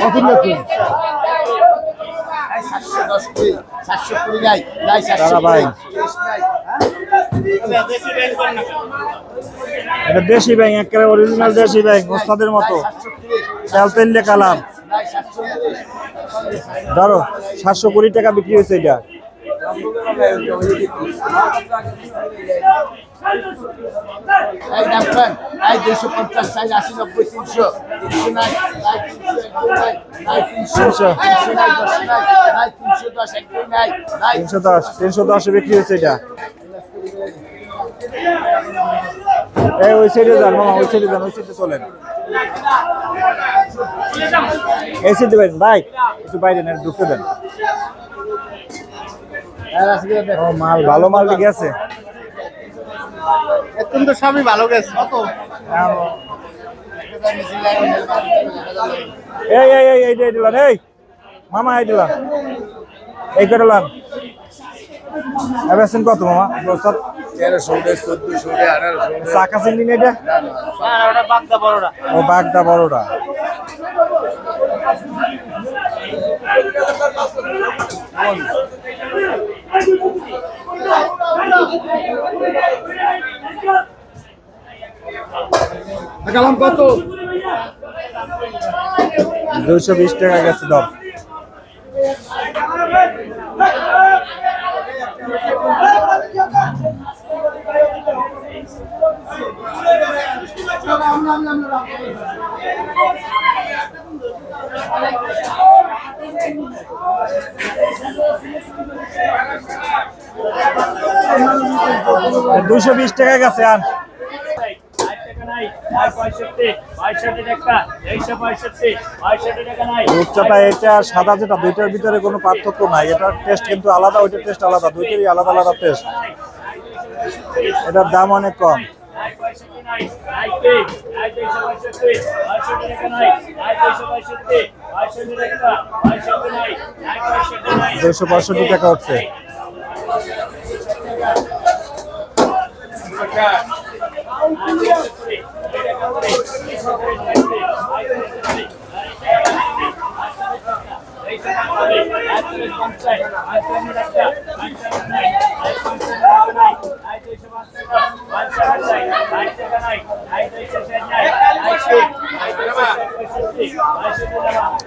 কত লেখুন? 720 নাই নাই দাদা ভাই এটা দেশি ব্যাং, একেবারে অরিজিনাল দেশি ব্যাং, ওস্তাদের মতো তেলতেলে কালার। ধরো 720 টাকা বিক্রি হয়েছে এটা। এই দেখেন এই 250 সাইজ 80 90 300 300 নাই নাই 300 নাই 310 একদম নাই 310 বিক্রি হয়েছে এটা। এই ওই সাইডে যান মামা, ওই সাইডে যান, ওই সাইডে চলেন। এই সাইডে ভাই ভাই একটু বাইরে না ঢুকতে দেন। ও মাল ভালো মাল গেছে, এখন তো সবই ভালো গেছে। কত এই এই এই এই দিলাম, এই মামা এই দিলাম, এই করে দিলাম। এবেছেন কত মামা? 1300 1400 1800 চাকা চিনি না এটা? না ওটা বাগদা বড়টা। ও বাগদা বড়টা। কালাম কত? 220 টাকা গেছে দাম। দুশো 20 টাকা গেছে। আন রূপচাটা এটা সাদা যেটা, দুইটার ভিতরে কোনো পার্থক্য নাই। এটার টেস্ট কিন্তু আলাদা, ওইটার টেস্ট আলাদা, দুইটারই আলাদা আলাদা টেস্ট। এটার দাম অনেক কম। 265 টাকা হচ্ছে।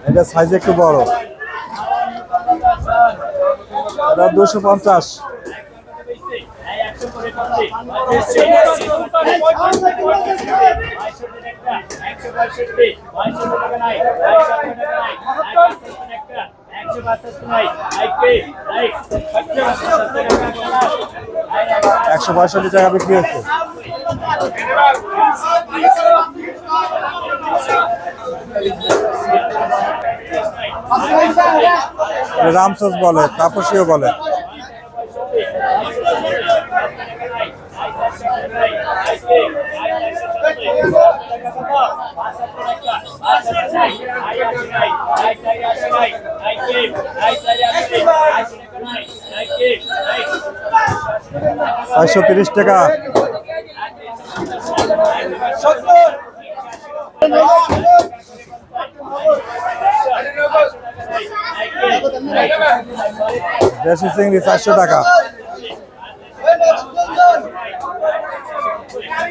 এটা সাইজ একটু বড়, এটা 250। একশো 65 টাকা বিক্রি হচ্ছে। রামসস বলে, তাপসীও বলে। চারশো 30 টাকা। দেশি চিংড়ি 400 টাকা।